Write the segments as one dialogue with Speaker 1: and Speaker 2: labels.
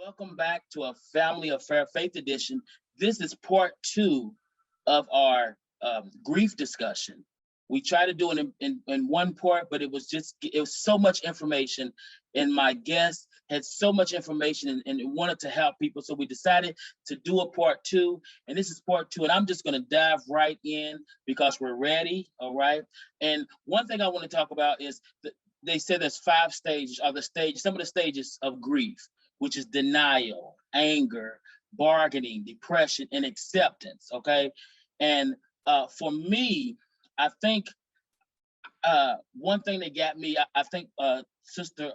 Speaker 1: Welcome back to a Family Affair Faith Edition. This is part two of our grief discussion. We tried to do it in one part, but it was so much information, and my guest had so much information and wanted to help people. So we decided to do a part two, and this is part two. And I'm just going to dive right in because we're ready. All right. And one thing I want to talk about is they said there's 5 stages, or some of the stages of grief, which is denial, anger, bargaining, depression, and acceptance. Okay. And for me, I think one thing that got me, I think Sister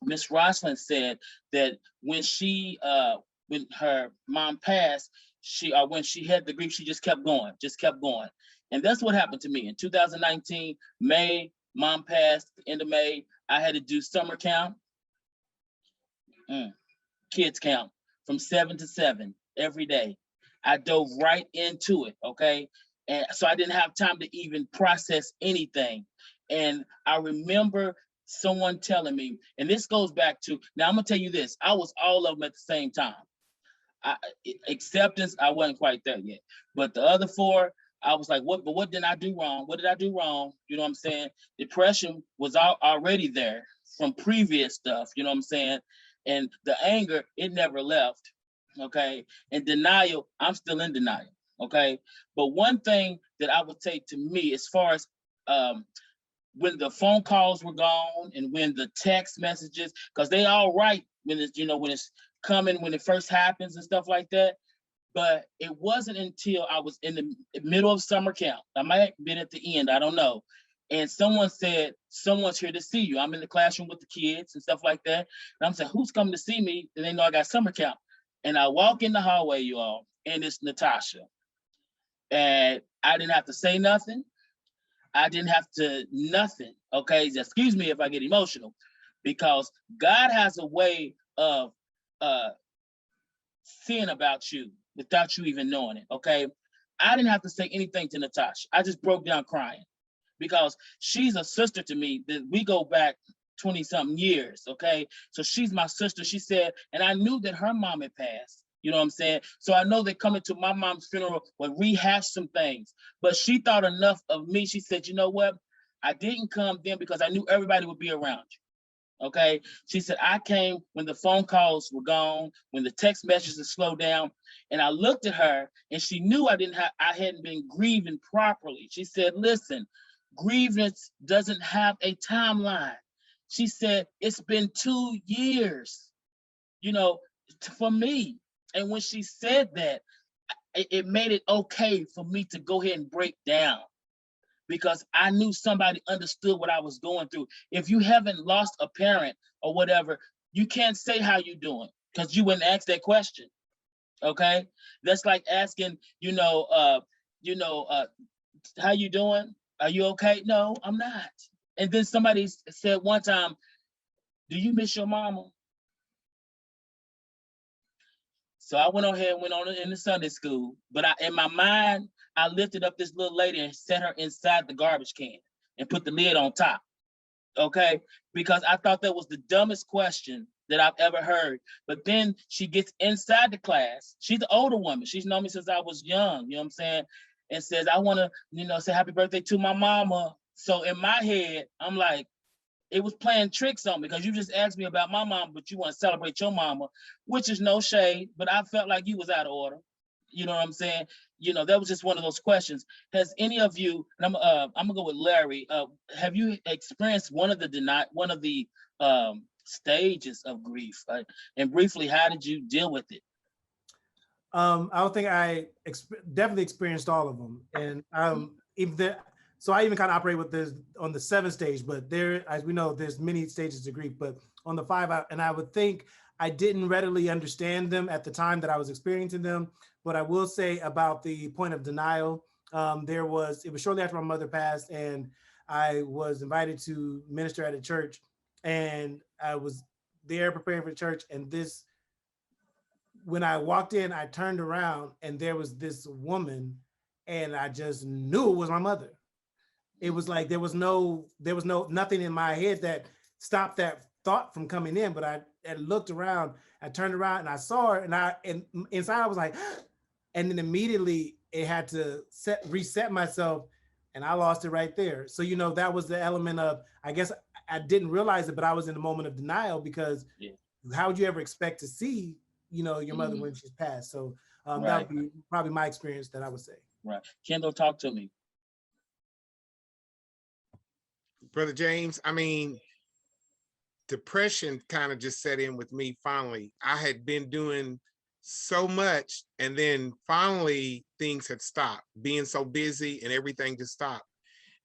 Speaker 1: Miss Roslyn said that when her mom passed, when she had the grief, she just kept going. And that's what happened to me in 2019, May. Mom passed end of May. I had to do summer camp, kids camp from 7 to 7 every day. I dove right into it, okay? And so I didn't have time to even process anything. And I remember someone telling me, and this goes back to, now I'm gonna tell you this, I was all of them at the same time. Acceptance, I wasn't quite there yet. But the other 4, I was like, what did I do wrong? What did I do wrong? You know what I'm saying? Depression was already there from previous stuff, you know what I'm saying? And the anger, it never left, okay? And denial, I'm still in denial, okay? But one thing that I would say to me, as far as when the phone calls were gone and when the text messages, because they all right when it's coming, when it first happens and stuff like that. But it wasn't until I was in the middle of summer camp. I might have been at the end, I don't know. And someone said, someone's here to see you. I'm in the classroom with the kids and stuff like that. And I'm saying, who's coming to see me? And they know I got summer camp. And I walk in the hallway, you all, and it's Natasha. And I didn't have to say nothing. I didn't have to nothing, okay? Excuse me if I get emotional, because God has a way of seeing about you without you even knowing it, okay? I didn't have to say anything to Natasha. I just broke down crying because she's a sister to me that we go back 20-something years, okay? So she's my sister, she said, and I knew that her mom had passed, you know what I'm saying? So I know that coming to my mom's funeral would rehash some things, but she thought enough of me. She said, you know what? I didn't come then because I knew everybody would be around you. Okay, she said, I came when the phone calls were gone, when the text messages slowed down, and I looked at her and she knew I hadn't been grieving properly. She said, listen, grievance doesn't have a timeline. She said, it's been 2 years, for me. And when she said that, it made it okay for me to go ahead and break down, because I knew somebody understood what I was going through. If you haven't lost a parent or whatever, you can't say how you doing because you wouldn't ask that question, okay? That's like asking, how you doing? Are you okay? No, I'm not. And then somebody said one time, do you miss your mama? So I went on in the Sunday school, but in my mind, I lifted up this little lady and set her inside the garbage can and put the lid on top, okay? Because I thought that was the dumbest question that I've ever heard. But then she gets inside the class. She's an older woman. She's known me since I was young, you know what I'm saying? And says, I want to, say happy birthday to my mama. So in my head, I'm like, it was playing tricks on me because you just asked me about my mom, but you want to celebrate your mama, which is no shade, but I felt like you was out of order. You know what I'm saying? That was just one of those questions. Has any of you, and I'm gonna go with Larry, have you experienced one of the stages of grief? And briefly, how did you deal with it?
Speaker 2: I don't think I definitely experienced all of them. And so I even kind of operate with this on the 7th stage, but there, as we know, there's many stages of grief, but on the 5, I would think I didn't readily understand them at the time that I was experiencing them. But I will say about the point of denial, it was shortly after my mother passed, and I was invited to minister at a church, and I was there preparing for church. And when I walked in, I turned around and there was this woman, and I just knew it was my mother. It was like there was nothing in my head that stopped that thought from coming in, but looked around, I turned around and I saw her, and inside I was like, and then immediately it had to reset myself, and I lost it right there. So, you know, that was the element of, I guess I didn't realize it, but I was in a moment of denial because how would you ever expect to see, you know, your mother when she's passed? So that would be probably my experience that I would say.
Speaker 1: Right. Kendall, talk to me.
Speaker 3: Brother James, I mean, depression kind of just set in with me finally. I had been doing so much, and then finally things had stopped, being so busy and everything just stopped.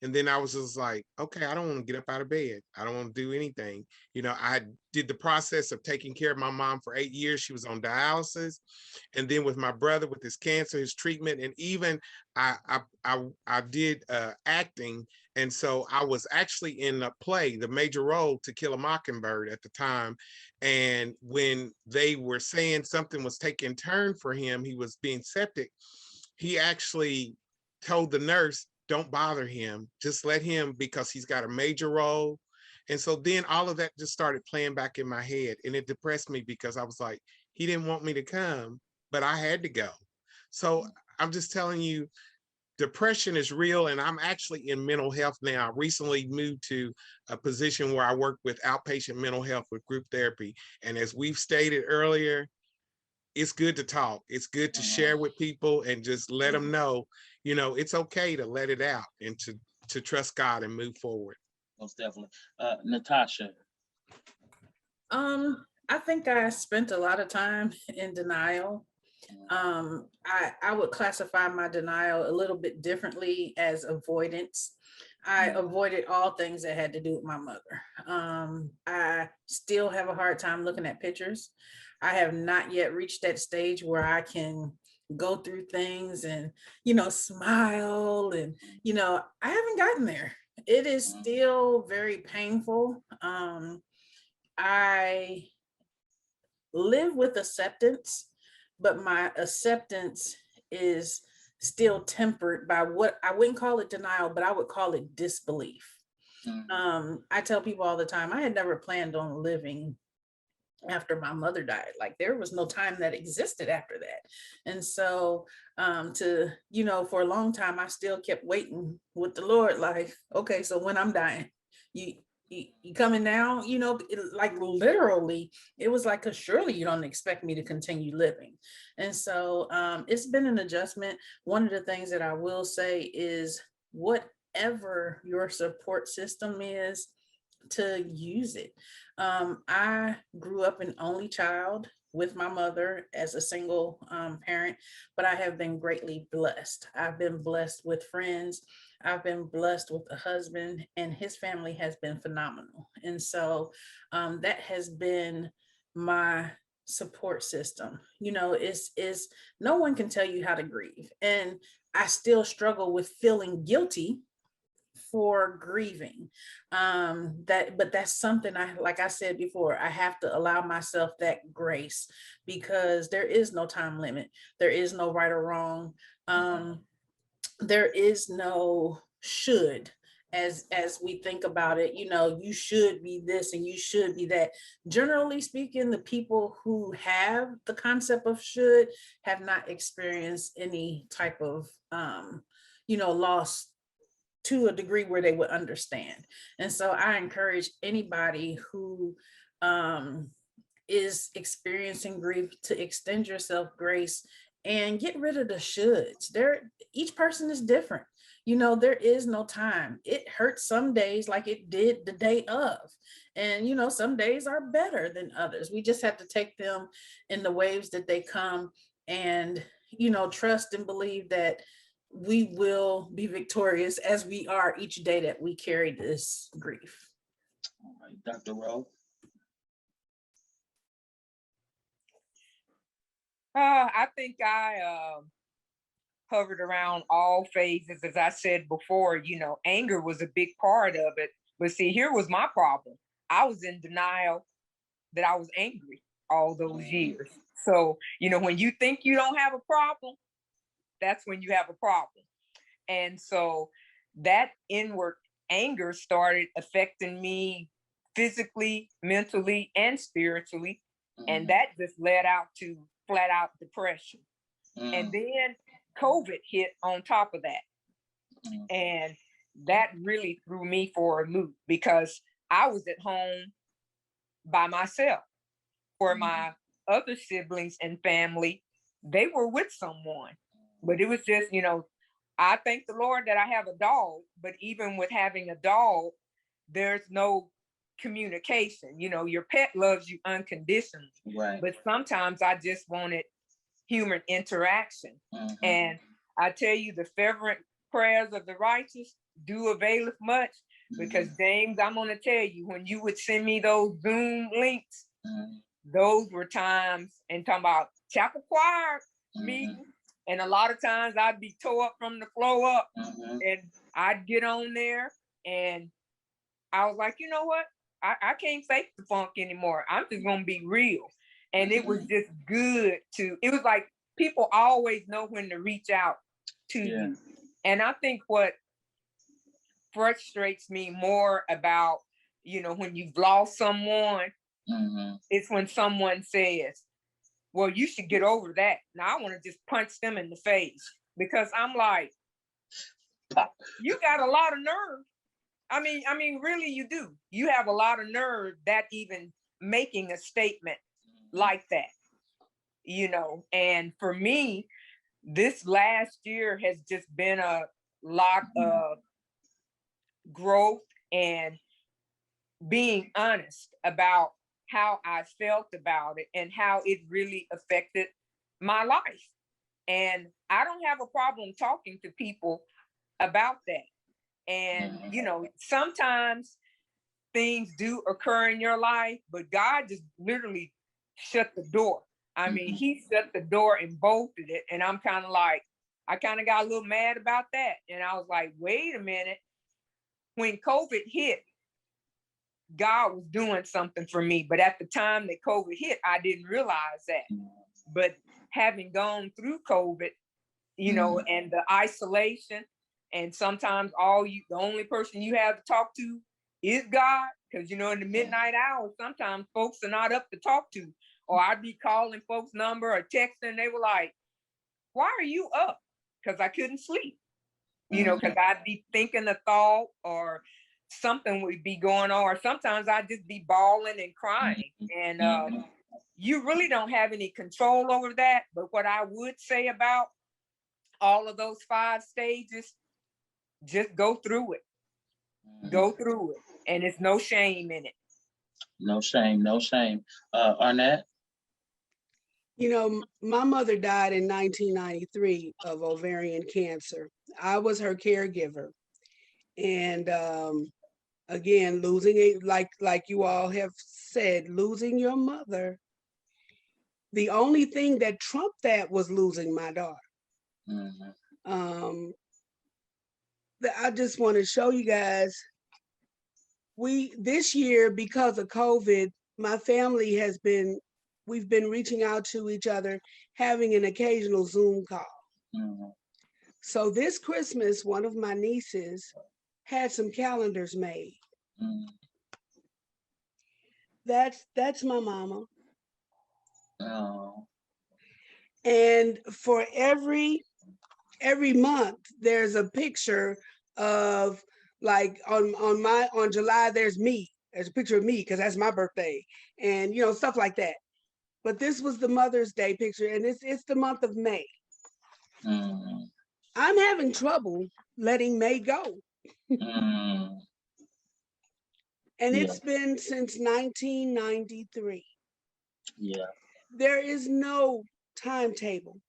Speaker 3: And then I was just like, okay, I don't want to get up out of bed. I don't want to do anything. You know, I did the process of taking care of my mom for 8 years. She was on dialysis. And then with my brother, with his cancer, his treatment, and even I did acting. And so I was actually in a play, the major role, To Kill a Mockingbird, at the time. And when they were saying something was taking turn for him, he was being septic, he actually told the nurse, don't bother him, just let him, because he's got a major role. And so then all of that just started playing back in my head, and it depressed me because I was like, he didn't want me to come, but I had to go. So I'm just telling you, depression is real, and I'm actually in mental health now. I recently moved to a position where I work with outpatient mental health with group therapy. And as we've stated earlier, it's good to talk. It's good to share with people and just let them know, you know, it's okay to let it out and to trust God and move forward.
Speaker 1: Most definitely. Natasha.
Speaker 4: I think I spent a lot of time in denial. I would classify my denial a little bit differently as avoidance. I avoided all things that had to do with my mother. I still have a hard time looking at pictures. I have not yet reached that stage where I can go through things and, you know, smile, and, you know, I haven't gotten there. It is still very painful. I live with acceptance, but my acceptance is still tempered by what I wouldn't call it denial, but I would call it disbelief. I tell people all the time, I had never planned on living after my mother died. Like, there was no time that existed after that. And so to, you know, for a long time, I still kept waiting with the Lord, like, okay, so when I'm dying, you coming now, you know, like literally, it was like, cause surely you don't expect me to continue living. And so it's been an adjustment. One of the things that I will say is, whatever your support system is, to use it. I grew up an only child with my mother as a single parent, but I have been greatly blessed. I've been blessed with friends. I've been blessed with a husband, and his family has been phenomenal. And so that has been my support system. You know, it's no one can tell you how to grieve. And I still struggle with feeling guilty for grieving. But that's something like I said before, I have to allow myself that grace, because there is no time limit. There is no right or wrong. There is no should, as we think about it. You know, you should be this and you should be that. Generally speaking, the people who have the concept of should have not experienced any type of you know, loss to a degree where they would understand. And so I encourage anybody who is experiencing grief to extend yourself grace and get rid of the shoulds. Each person is different. You know, there is no time. It hurts some days like it did the day of. And, you know, some days are better than others. We just have to take them in the waves that they come, and, you know, trust and believe that we will be victorious, as we are each day that we carry this grief.
Speaker 1: All right, Dr. Rowe.
Speaker 5: I think I hovered around all phases. As I said before, you know, anger was a big part of it. But see, here was my problem. I was in denial that I was angry all those years. So, you know, when you think you don't have a problem, that's when you have a problem. And so that inward anger started affecting me physically, mentally, and spiritually. And
Speaker 1: Mhm.
Speaker 5: that just led out to flat out depression. And
Speaker 1: Mm,
Speaker 5: then COVID hit on top of that.
Speaker 1: mm,
Speaker 5: And that really threw me for a loop because I was at home by myself. For my other siblings and family, they were with someone. But it was just, I thank the Lord that I have a dog, but even with having a dog, there's no communication. Your pet loves you unconditionally,
Speaker 1: right.
Speaker 5: but sometimes I just wanted human interaction.
Speaker 1: Mhm.
Speaker 5: And I tell you, the fervent prayers of the righteous do availeth much, because James, I'm going to tell you, when you would send me those Zoom links,
Speaker 1: Mhm.
Speaker 5: those were times, and talking about chapel choir
Speaker 1: Mhm.
Speaker 5: meeting. And a lot of times I'd be tore up from the floor up,
Speaker 1: Mhm.
Speaker 5: and I'd get on there and I was like, you know what? I can't fake the funk anymore. I'm just gonna be real. And it was just good it was like people always know when to reach out to
Speaker 1: Yeah.
Speaker 5: you. And I think what frustrates me more about, when you've lost someone,
Speaker 1: Mhm.
Speaker 5: is when someone says, well, you should get over that. Now I want to just punch them in the face, because I'm like,
Speaker 1: Pop.
Speaker 5: you got a lot of nerve. I mean, really, you do. You have a lot of nerve that even making a statement like that, And for me, this last year has just been a lot of growth and being honest about how I felt about it and how it really affected my life. And I don't have a problem talking to people about that. And, sometimes things do occur in your life, but God just literally shut the door. I mean,
Speaker 1: Mhm.
Speaker 5: he shut the door and bolted it. And I'm kind of like, I kind of got a little mad about that. And I was like, wait a minute. When COVID hit, God was doing something for me. But at the time that COVID hit, I didn't realize that. But having gone through COVID, and the isolation, and sometimes the only person you have to talk to is God, because in the midnight hours, sometimes folks are not up to talk to, or I'd be calling folks' number or texting, and they were like, "Why are you up?" Because I couldn't sleep, because I'd be thinking a thought or something would be going on, or sometimes I'd just be bawling and crying, and
Speaker 1: Mhm.
Speaker 5: you really don't have any control over that. But what I would say about all of those 5 stages, just go through it. Go through it. And it's no shame in it.
Speaker 1: No shame, no shame. Arnett?
Speaker 6: You know, my mother died in 1993 of ovarian cancer. I was her caregiver. And again, losing it, like you all have said, losing your mother. The only thing that trumped that was losing my daughter.
Speaker 1: Mhm.
Speaker 6: Um, I just want to show you guys, this year, because of COVID, my family we've been reaching out to each other, having an occasional Zoom call.
Speaker 1: Mhm.
Speaker 6: So this Christmas, one of my nieces had some calendars made.
Speaker 1: Mhm.
Speaker 6: That's my mama.
Speaker 1: Oh.
Speaker 6: And for every month, there's a picture of, like, on July, there's me. There's a picture of me because that's my birthday, and stuff like that. But this was the Mother's Day picture, and it's the month of May.
Speaker 1: Mhm.
Speaker 6: I'm having trouble letting May go.
Speaker 1: Mhm.
Speaker 6: And
Speaker 1: Yeah,
Speaker 6: it's been since 1993.
Speaker 1: yeah.
Speaker 6: There is no timetable.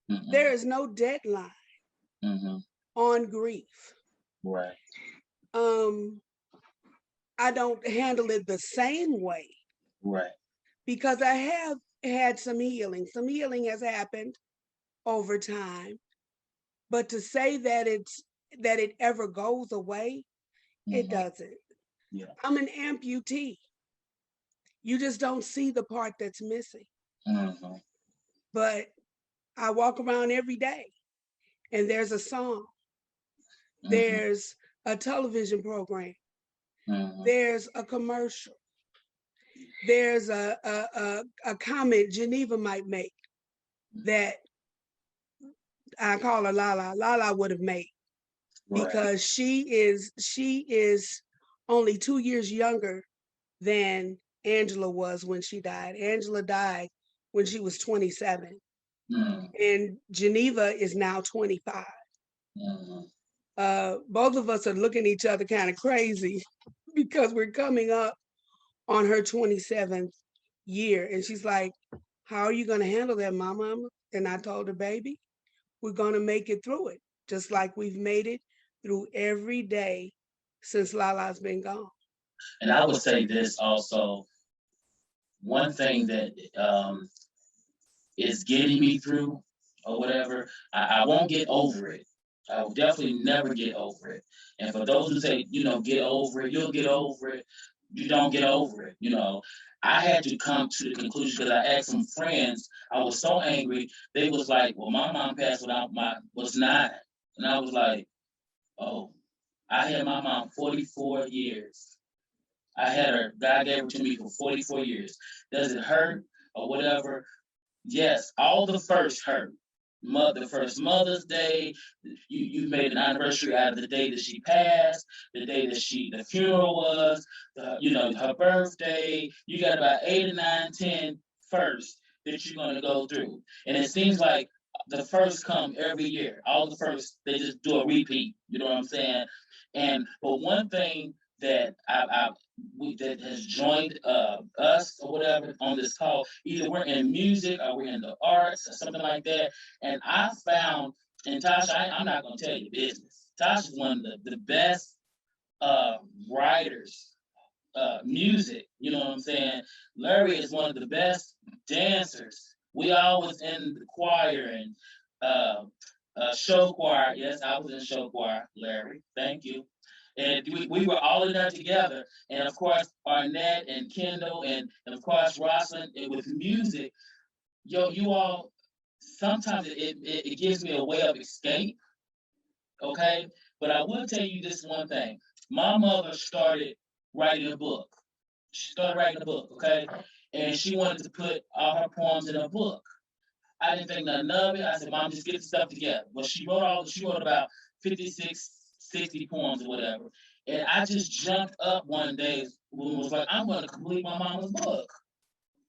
Speaker 6: There
Speaker 1: Mhm.
Speaker 6: is no deadline
Speaker 1: Mhm.
Speaker 6: on grief.
Speaker 1: Right.
Speaker 6: Um, I don't handle it the same way
Speaker 1: Right.
Speaker 6: because I have had some healing. Some healing has happened over time, but to say that it ever goes away, it
Speaker 1: Mhm.
Speaker 6: doesn't.
Speaker 1: Yeah.
Speaker 6: I'm an amputee. You just don't see the part that's missing.
Speaker 1: Mhm.
Speaker 6: But I walk around every day and there's a song,
Speaker 1: Mhm.
Speaker 6: there's a television program,
Speaker 1: Mhm.
Speaker 6: There's a commercial. There's a comment Geneva might make that I call her Lala. Lala would have made,
Speaker 1: Right.
Speaker 6: because she is only 2 years younger than Angela was when she died. Angela died when she was 27,
Speaker 1: Mhm.
Speaker 6: and Geneva is now 25.
Speaker 1: Mhm.
Speaker 6: Both of us are looking at each other kind of crazy because we're coming up on her 27th year. And she's like, how are you going to handle that, mama? And I told her, baby, we're going to make it through it, just like we've made it through every day since Lala's been gone.
Speaker 1: And I would say this also, one thing that is getting me through or whatever, I won't get over it. I will definitely never get over it. And for those who say, get over it, you'll get over it, you don't get over it. I had to come to the conclusion because I asked some friends, I was so angry. They was like, well, my mom passed when I was 9. And I was like, oh, I had my mom 44 years. I had her, God gave her to me for 44 years. Does it hurt or whatever? Yes, all the first hurt. The first Mother's Day, you made an anniversary out of the day that she passed, the day that the funeral was, her birthday. You got about 8 or 9, 10 first that you're gonna go through, and it seems like the first come every year. All the first, they just do a repeat. You know what I'm saying? But one thing that that has joined us or whatever on this call, either we're in music or we're in the arts or something like that. And I found, and Tasha, I'm not going to tell you business. Tasha's one of the best writers, music, you know what I'm saying? Larry is one of the best dancers. We always in the choir and show choir. Yes, I was in show choir, Larry. Thank you. And we were all in there together. And of course, Arnett and Kendall and of course, Rosalind, and with music, you all, sometimes it gives me a way of escape, okay? But I will tell you this one thing. My mother started writing a book. She started writing a book, okay? And she wanted to put all her poems in a book. I didn't think nothing of it. I said, Mom, just get the stuff together. Well, she wrote about 56, 60 poems or whatever. And I just jumped up one day and was like, I'm going to complete my mama's book.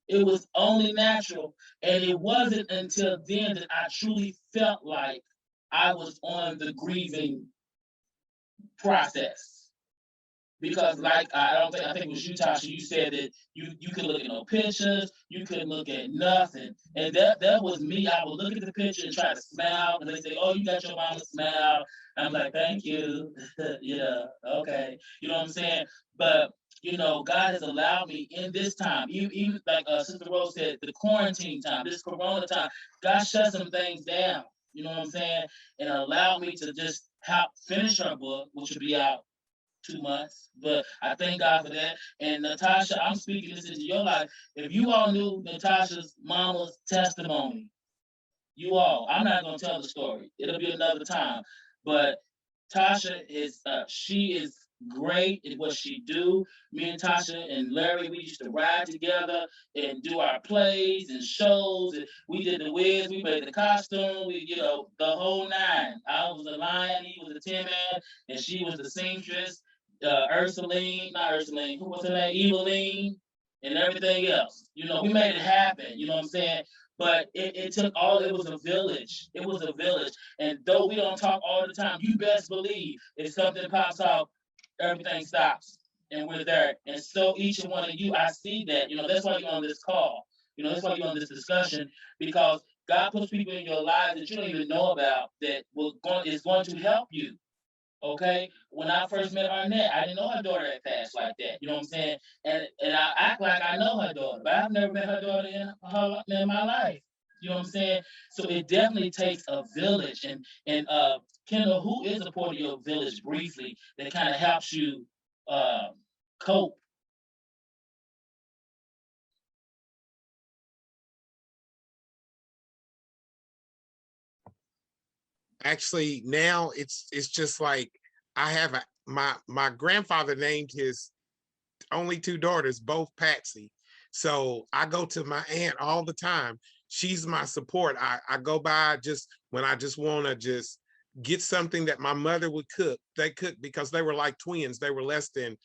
Speaker 1: It was only natural. And it wasn't until then that I truly felt like I was on the grieving process. Because I think it was you, Tasha, you said that you could look at no pictures, you couldn't look at nothing. And that was me. I would look at the picture and try to smile, and they say, oh, you got your mama's smile. And I'm like, thank you. Yeah, okay. You know what I'm saying? But God has allowed me in this time, even like Sister Rose said, the quarantine time, this corona time, God shut some things down. You know what I'm saying? And allowed me to just finish her book, which will be out 2 months, but I thank God for that. And Natasha, I'm speaking this into your life. If you all knew Natasha's mama's testimony, I'm not going to tell the story. It'll be another time. But Tasha she is great at what she do. Me and Tasha and Larry, we used to ride together and do our plays and shows. And we did the wigs, we made the costume, the whole 9. I was a lion, he was a tin man, and she was the seamstress. Not Ursuline, who was her name? Eveline, and everything else. We made it happen. You know what I'm saying? But it took it was a village. It was a village. And though we don't talk all the time, you best believe if something pops out, everything stops. And we're there. And so each and one of you, I see that. That's why you're on this call. That's why you're on this discussion, because God puts people in your lives that you don't even know about that is going to help you. Okay, when I first met Arnett, I didn't know her daughter had passed like that. You know what I'm saying? And I act like I know her daughter, but I've never met her daughter in my life. You know what I'm saying? So it definitely takes a village. And Kendall, who is a part of your village briefly that kind of helps you cope?
Speaker 3: Actually, now it's just like I have my grandfather named his only two daughters both Patsy. So I go to my aunt all the time. She's my support. I go by just when I just want to just get something that my mother would cook. They cook because they were like twins. They were less than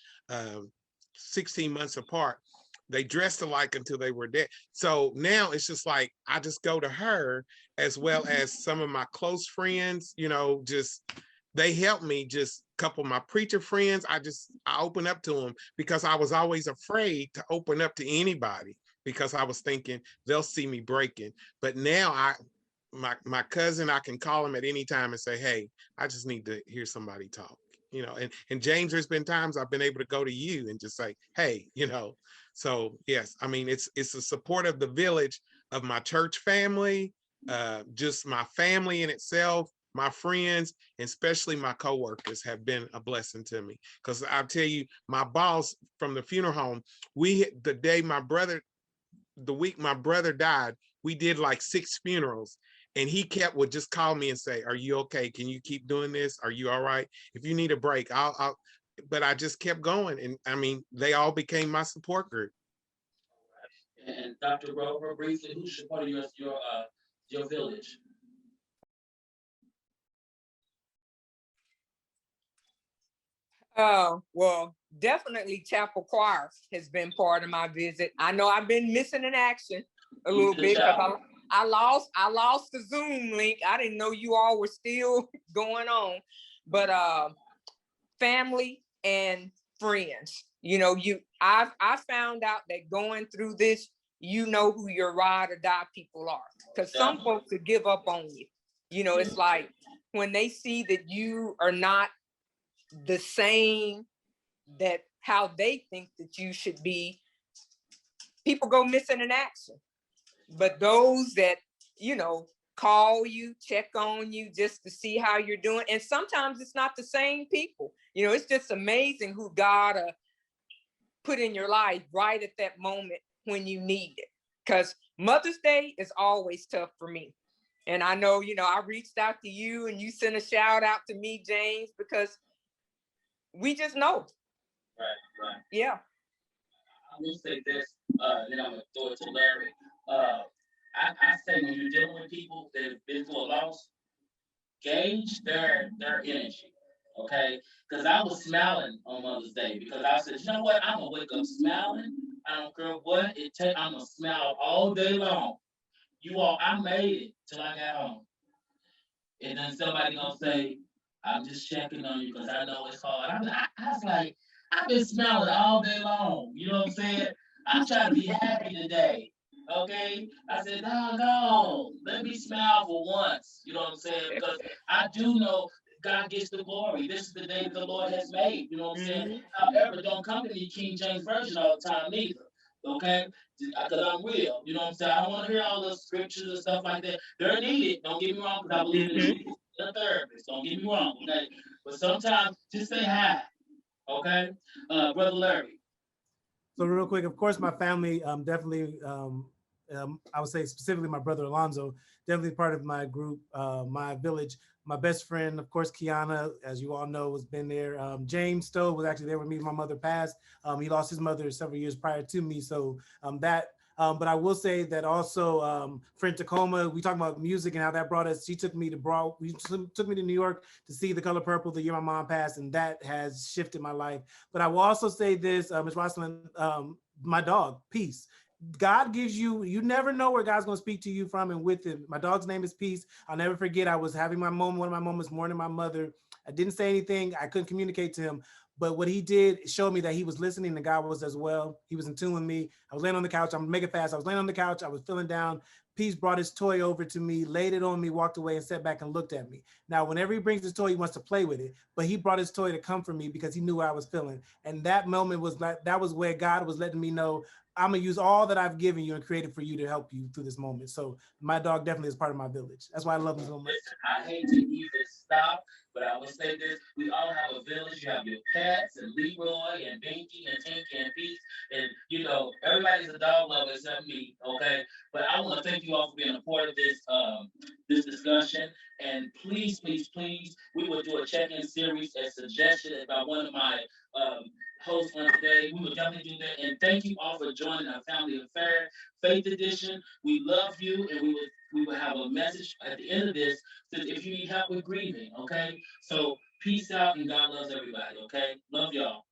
Speaker 3: 16 months apart. They dressed alike until they were dead. So now it's just like I just go to her, as well as some of my close friends, you know, just they help me. Just a couple of my preacher friends, I open up to them because I was always afraid to open up to anybody because I was thinking they'll see me breaking. But now my cousin, I can call him at any time and say, hey, I just need to hear somebody talk, you know. And James, there's been times I've been able to go to you and just say, hey, you know. So yes, I mean, it's the support of the village, of my church family, just my family in itself, my friends, and especially my coworkers have been a blessing to me. Because I'll tell you, my boss from the funeral home, the week my brother died, we did like 6 funerals. And he would just call me and say, are you okay? Can you keep doing this? Are you all right? If you need a break, but I just kept going. And I mean, they all became my support group.
Speaker 1: And Dr. Rover, briefly, who's supporting your village?
Speaker 5: Well, definitely Chapel Choir has been part of my visit. I know I've been missing in action a little bit because I lost the Zoom link. I didn't know you all were still going on. But family and friends, you know, I found out that going through this, you know who your ride or die people are. Because some folks will give up on you. You know, it's like when they see that you are not the same that how they think that you should be, people go missing in action. But those that, you know, call you, check on you just to see how you're doing. And sometimes it's not the same people. You know, it's just amazing who God put in your life right at that moment when you need it. Because Mother's Day is always tough for me. And I know, you know, I reached out to you and you sent a shout out to me, James, because we just know.
Speaker 1: Right.
Speaker 5: Yeah.
Speaker 1: I will say this, then I'm gonna throw it to Larry. I say when you're dealing with people that have been through a loss, gauge their energy, okay? Because I was smiling on Mother's Day because I said, you know what? I'm gonna wake up smiling. I don't care what it takes. I'm gonna smile all day long. You all, I made it till I got home, and then somebody gonna say, I'm just checking on you because I know it's hard. I was like, I've been smiling all day long. You know what I'm saying? I'm trying to be happy today. Okay? I said, no, let me smile for once. You know what I'm saying? Because I do know God gets the glory. This is the day the Lord has made. You know what I'm saying? However, don't come to me King James Version all the time either. Okay? Because I'm real. You know what I'm saying? I don't want to hear all the scriptures and stuff like that. They're needed. Don't get me wrong, because I believe in Jesus, the therapist. Don't get me wrong. Okay? But sometimes just say hi. Okay? Brother Larry.
Speaker 2: So real quick, of course, my family definitely, I would say specifically my brother Alonzo, definitely part of my group, my village. My best friend, of course, Kiana, as you all know, has been there. James Stowe was actually there with me when my mother passed. He lost his mother several years prior to me. So but I will say that also, friend Tacoma, we talk about music and how that brought us. She took me to New York to see The Color Purple the year my mom passed, and that has shifted my life. But I will also say this, Ms. Rosalind, my dog, Peace. God gives you never know where God's going to speak to you from and with him. My dog's name is Peace. I'll never forget, I was having one of my moments mourning my mother. I didn't say anything. I couldn't communicate to him. But what he did showed me that he was listening and God was as well. He was in tune with me. I was laying on the couch. I'm making fast. I was laying on the couch. I was feeling down. Peace brought his toy over to me, laid it on me, walked away and sat back and looked at me. Now, whenever he brings his toy, he wants to play with it, but he brought his toy to comfort me because he knew how I was feeling. And that moment was like, that was where God was letting me know, I'm gonna use all that I've given you and created for you to help you through this moment. So my dog definitely is part of my village. That's why I love him so much.
Speaker 1: Listen, I hate to even stop, but I will say this: we all have a village. You have your pets, and Leroy, and Binky, and Tinky, and Peace, and you know everybody's a dog lover except me. Okay, but I want to thank you all for being a part of this discussion. And please, please, please, we will do a check-in series as suggested by one of my um, hosts on today. We will definitely do that. And thank you all for joining our Family Affair Faith Edition. We love you, and we will have a message at the end of this that if you need help with grieving, okay? So peace out and God loves everybody, okay? Love y'all.